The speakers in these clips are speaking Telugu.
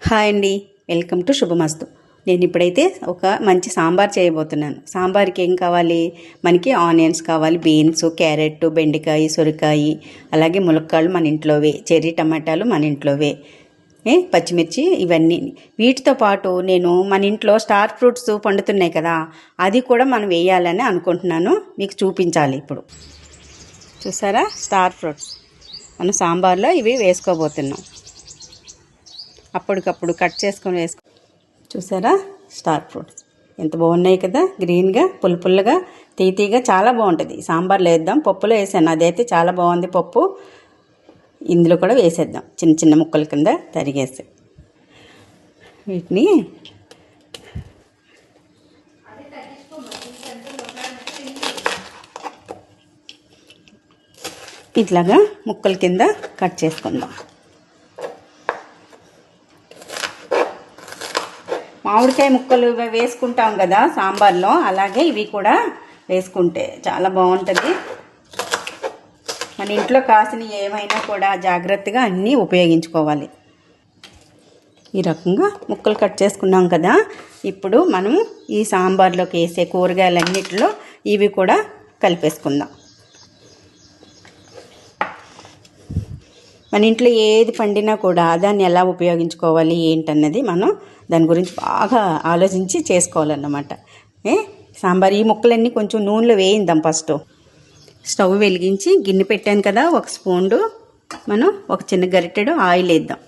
హాయ్ అండి, వెల్కమ్ టు శుభమస్తు. నేను ఇప్పుడైతే ఒక మంచి సాంబార్ చేయబోతున్నాను. సాంబార్కి ఏం కావాలి, మనకి ఆనియన్స్ కావాలి, బీన్స్, క్యారెట్, బెండకాయ, సొరకాయ, అలాగే ములక్కాళ్ళు మన ఇంట్లోవే, చెర్రీ టమాటాలు మన ఇంట్లోవే, పచ్చిమిర్చి, ఇవన్నీ. వీటితో పాటు నేను మన ఇంట్లో స్టార్ ఫ్రూట్స్ పండుతున్నాయి కదా, అది కూడా మనం వేయాలని అనుకుంటున్నాను. మీకు చూపించాలి. ఇప్పుడు చూసారా, స్టార్ ఫ్రూట్స్ మనం సాంబార్లో ఇవి వేసుకోబోతున్నాం. అప్పటికప్పుడు కట్ చేసుకొని చూసారా, స్టార్ ఫ్రూట్స్ ఎంత బాగున్నాయి కదా, గ్రీన్గా, పుల్లగా, తీయగా, చాలా బాగుంటుంది. సాంబార్లో వేద్దాం. పప్పులో వేసాను, అదైతే చాలా బాగుంది. పప్పు ఇందులో కూడా వేసేద్దాం, చిన్న చిన్న ముక్కల కింద తరిగేసి. వీటిని ఇట్లాగా ముక్కల కింద కట్ చేసుకుందాం. మామిడికాయ ముక్కలు వేసుకుంటాం కదా సాంబార్లో, అలాగే ఇవి కూడా వేసుకుంటే చాలా బాగుంటుంది. మన ఇంట్లో కాసిన ఏమైనా కూడా జాగ్రత్తగా అన్నీ ఉపయోగించుకోవాలి. ఈ రకంగా ముక్కలు కట్ చేసుకున్నాం కదా, ఇప్పుడు మనం ఈ సాంబార్లోకి వేసే కూరగాయలన్నిటిలో ఇవి కూడా కలిపేసుకుందాం. మన ఇంట్లో ఏది పండినా కూడా దాన్ని ఎలా ఉపయోగించుకోవాలి ఏంటన్నది మనం దాని గురించి బాగా ఆలోచించి చేసుకోవాలన్నమాట. సాంబార్ ఈ ముక్కలన్నీ కొంచెం నూనెలో వేయిందాం. ఫస్ట్ స్టవ్ వెలిగించి గిన్నె పెట్టాను కదా, ఒక స్పూను మనం ఒక చిన్న గరిటెడు ఆయిల్ వేద్దాం.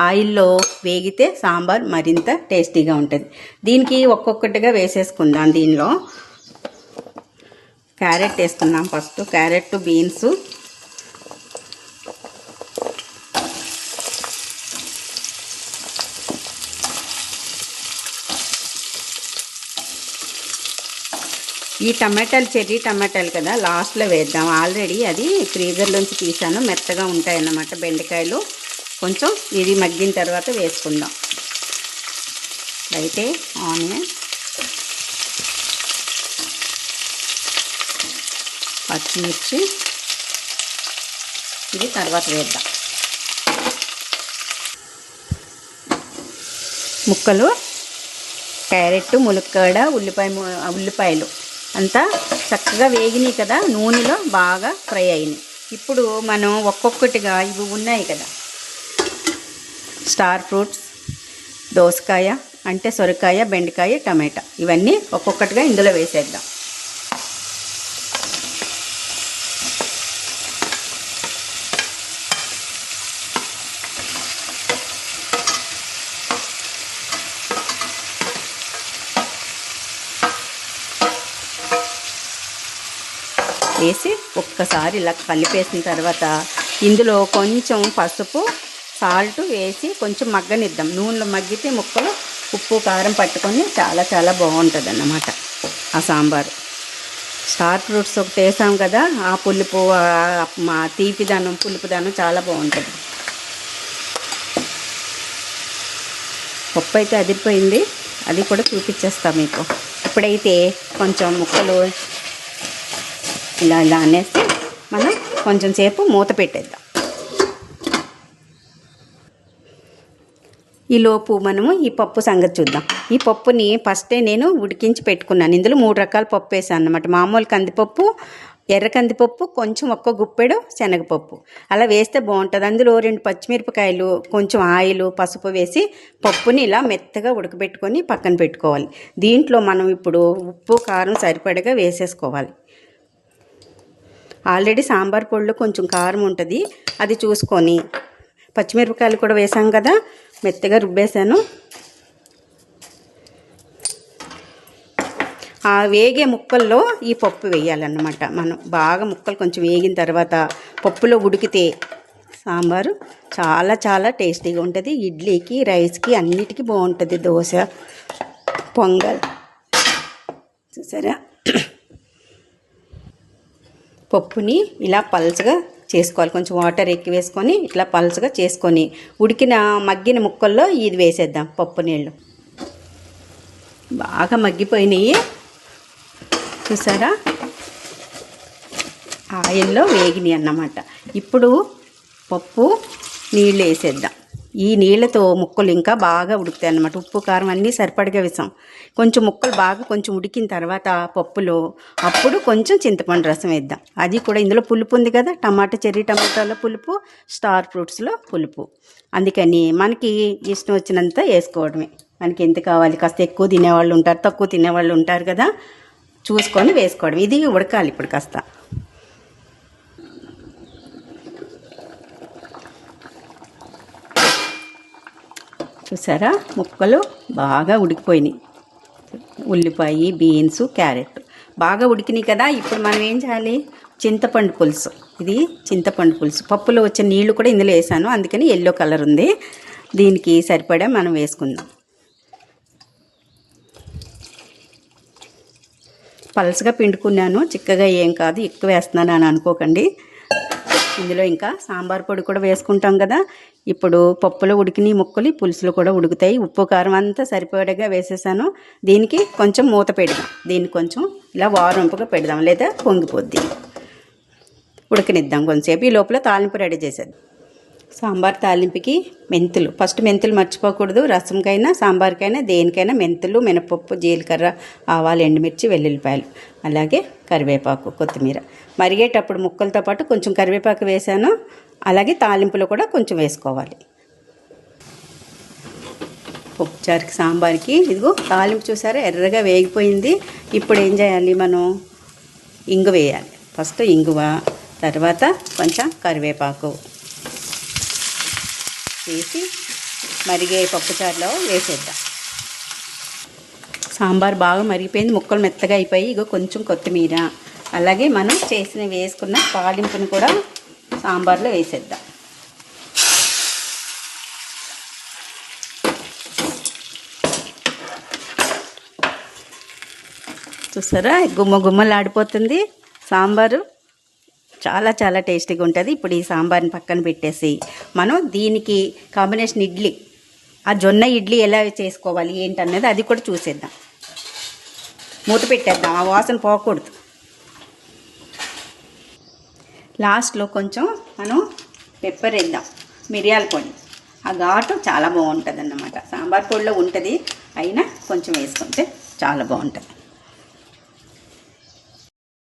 ఆయిల్లో వేగితే సాంబార్ మరింత టేస్టీగా ఉంటుంది. దీనికి ఒక్కొక్కటిగా వేసేసుకుందాం. దీనిలో క్యారెట్ వేసుకుందాం. ఫస్ట్ క్యారెట్, బీన్స్, ఈ టమాటాలు చెర్రీ టమాటాలు కదా లాస్ట్లో వేద్దాం. ఆల్రెడీ అది ఫ్రీజర్లోంచి తీసాను, మెత్తగా ఉంటాయన్నమాట బెండకాయలు. కొంచెం ఇది మగ్గిన తర్వాత వేసుకుందాం. అయితే ఆనియన్, పచ్చిమిర్చి ఇది తర్వాత వేద్దాం. ముక్కలు, క్యారెట్, ములక్కాడ, ఉల్లిపాయలు అంతా చక్కగా వేగినాయి కదా, నూనెలో బాగా ఫ్రై అయినాయి. ఇప్పుడు మనం ఒక్కొక్కటిగా ఇవి ఉన్నాయి కదా, స్టార్ ఫ్రూట్స్, దోసకాయ అంటే సొరకాయ, బెండకాయ, టమాటా, ఇవన్నీ ఒక్కొక్కటిగా ఇందులో వేసేద్దాం. వేసి ఒక్కసారి ఇలా కలిపేసిన తర్వాత ఇందులో కొంచెం పసుపు, సాల్ట్ వేసి కొంచెం మగ్గనిద్దాం. నూనెలో మగ్గితే ముక్కలు ఉప్పు, కారం పట్టుకొని చాలా బాగుంటుంది అన్నమాట ఆ సాంబారు. స్టార్ ఫ్రూట్స్ ఒకటి వేసాం కదా, ఆ పులుపు, మా తీపిదనం, పులుపుదనం చాలా బాగుంటుంది. పప్పు అయితే అదిరిపోయింది, అది కూడా చూపించేస్తాం మీకు. ఇప్పుడైతే కొంచెం ముక్కలు ఇలా అనేసి మనం కొంచెం సేపు మూత పెట్టేద్దాం. ఈలోపు మనము ఈ పప్పు సంగతి చూద్దాం. ఈ పప్పుని ఫస్టే నేను ఉడికించి పెట్టుకున్నాను. ఇందులో 3 రకాల పప్పు వేసాను అన్నమాట. మామూలు కందిపప్పు, ఎర్ర కందిపప్పు, కొంచెం ఒక్క గుప్పెడు శనగపప్పు, అలా వేస్తే బాగుంటుంది. అందులో 2 పచ్చిమిరపకాయలు, కొంచెం ఆయిల్, పసుపు వేసి పప్పుని ఇలా మెత్తగా ఉడకబెట్టుకొని పక్కన పెట్టుకోవాలి. దీంట్లో మనం ఇప్పుడు ఉప్పు, కారం సరిపడగా వేసేసుకోవాలి. ఆల్రెడీ సాంబార్ పొడిలో కొంచెం కారం ఉంటుంది, అది చూసుకొని. పచ్చిమిరపకాయలు కూడా వేసాం కదా, మెత్తగా రుబ్బేసాను. ఆ వేగే ముక్కల్లో ఈ పప్పు వేయాలన్నమాట. మనం బాగా ముక్కలు కొంచెం వేగిన తర్వాత పప్పులో ఉడికితే సాంబారు చాలా టేస్టీగా ఉంటుంది. ఇడ్లీకి, రైస్కి అన్నిటికీ బాగుంటుంది. దోశ, పొంగల్. చూసారా, పప్పుని ఇలా పల్చగా చేసుకోవాలి. కొంచెం వాటర్ ఎక్కువ వేసుకొని ఇట్లా పల్చగా చేసుకొని మగ్గిన ముక్కల్లో ఇది వేసేద్దాం. పప్పు నీళ్ళు బాగా మగ్గిపోయినాయి చూసారా, ఆయిల్లో వేగినాయి అన్నమాట. ఇప్పుడు పప్పు నీళ్ళు వేసేద్దాం. ఈ నీళ్ళతో ముక్కలు ఇంకా బాగా ఉడుకుతాయి అన్నమాట. ఉప్పు కారం అన్నీ సరిపడగా వేసాం. కొంచెం ముక్కలు బాగా కొంచెం ఉడికిన తర్వాత పప్పులో అప్పుడు కొంచెం చింతపండు రసం వేద్దాం. అది కూడా ఇందులో పులుపు ఉంది కదా, చెర్రీ టమాటాలో పులుపు, స్టార్ ఫ్రూట్స్లో పులుపు. అందుకని మనకి ఇష్టం వచ్చినంత వేసుకోవడమే. మనకి ఎంత కావాలి, కాస్త ఎక్కువ తినేవాళ్ళు ఉంటారు, తక్కువ తినేవాళ్ళు ఉంటారు కదా, చూసుకొని వేసుకోవడం. ఇది ఉడకాలి ఇప్పుడు కాస్త. చూసారా, ముక్కలు బాగా ఉడికిపోయినాయి. ఉల్లిపాయ, బీన్స్, క్యారెట్ బాగా ఉడికినాయి కదా. ఇప్పుడు మనం ఏం చేయాలి, చింతపండు పులుసు. ఇది చింతపండు పులుసు. పప్పులో వచ్చే నీళ్లు కూడా ఇందులో వేసాను, అందుకని ఎల్లో కలర్ ఉంది. దీనికి సరిపడా మనం వేసుకుందాం. పలసగా పిండుకున్నాను, చిక్కగా ఏం కాదు, ఎక్కువ వేస్తున్నాను అని అనుకోకండి. ఇందులో ఇంకా సాంబార్ పొడి కూడా వేసుకుంటాం కదా. ఇప్పుడు పప్పులో ఉడికిన ముక్కలు పులుసులో కూడా ఉడుకుతాయి. ఉప్పు కారం అంతా సరిపడగా వేసేసాను. దీనికి కొంచెం మూత పెడదాం. దీన్ని కొంచెం ఇలా వారంపుగా పెడదాం, లేదా పొంగిపోద్ది. ఉడకనిద్దాం కొంచెంసేపు. ఈ లోపల తాలింపు రెడీ చేసేద్దాం. సాంబార్ తాలింపుకి మెంతులు, ఫస్ట్ మెంతులు మర్చిపోకూడదు. రసంకైనా సాంబార్కైనా దేనికైనా మెంతులు, మినపప్పు, జీలకర్ర, ఆవాలు, ఎండుమిర్చి, వెల్లుల్లిపాయలు, అలాగే కరివేపాకు, కొత్తిమీర. మరిగేటప్పుడు ముక్కలతో పాటు కొంచెం కరివేపాకు వేసాను. అలాగే తాలింపులో కూడా కొంచెం వేసుకోవాలి. పప్పుచారుకి, సాంబార్కి ఇదిగో తాలింపు చూసారా, ఎర్రగా వేగిపోయింది. ఇప్పుడు ఏం చేయాలి, మనం ఇంగువ వేయాలి. ఫస్ట్ ఇంగువ, తర్వాత కొంచెం కరివేపాకు వేసి మరిగే పప్పుచారులో వేసేద్దాం. సాంబార్ బాగా మరిగిపోయింది, ముక్కలు మెత్తగా అయిపోయి. ఇగో కొంచెం కొత్తిమీర, అలాగే మనం వేసుకున్న తాలింపుని కూడా సాంబార్లో వేసేద్దాం. చూసారా, గుమ్మలాడిపోతుంది సాంబారు. చాలా చాలా టేస్టీగా ఉంటుంది. ఇప్పుడు ఈ సాంబార్ని పక్కన పెట్టేసి మనం దీనికి కాంబినేషన్ ఇడ్లీ, ఆ జొన్న ఇడ్లీ ఎలా చేసుకోవాలి ఏంటనేది అది కూడా చూసేద్దాం. మూత పెట్టేద్దాం, ఆ వాసన పోకూడదు. లాస్ట్లో కొంచెం మనం పెప్పర్ వేద్దాం, మిరియాల పొడి. ఆ ఘాటు చాలా బాగుంటుంది అన్నమాట. సాంబార్ పొడిలో ఉంటుంది, అయినా కొంచెం వేసుకుంటే చాలా బాగుంటుంది.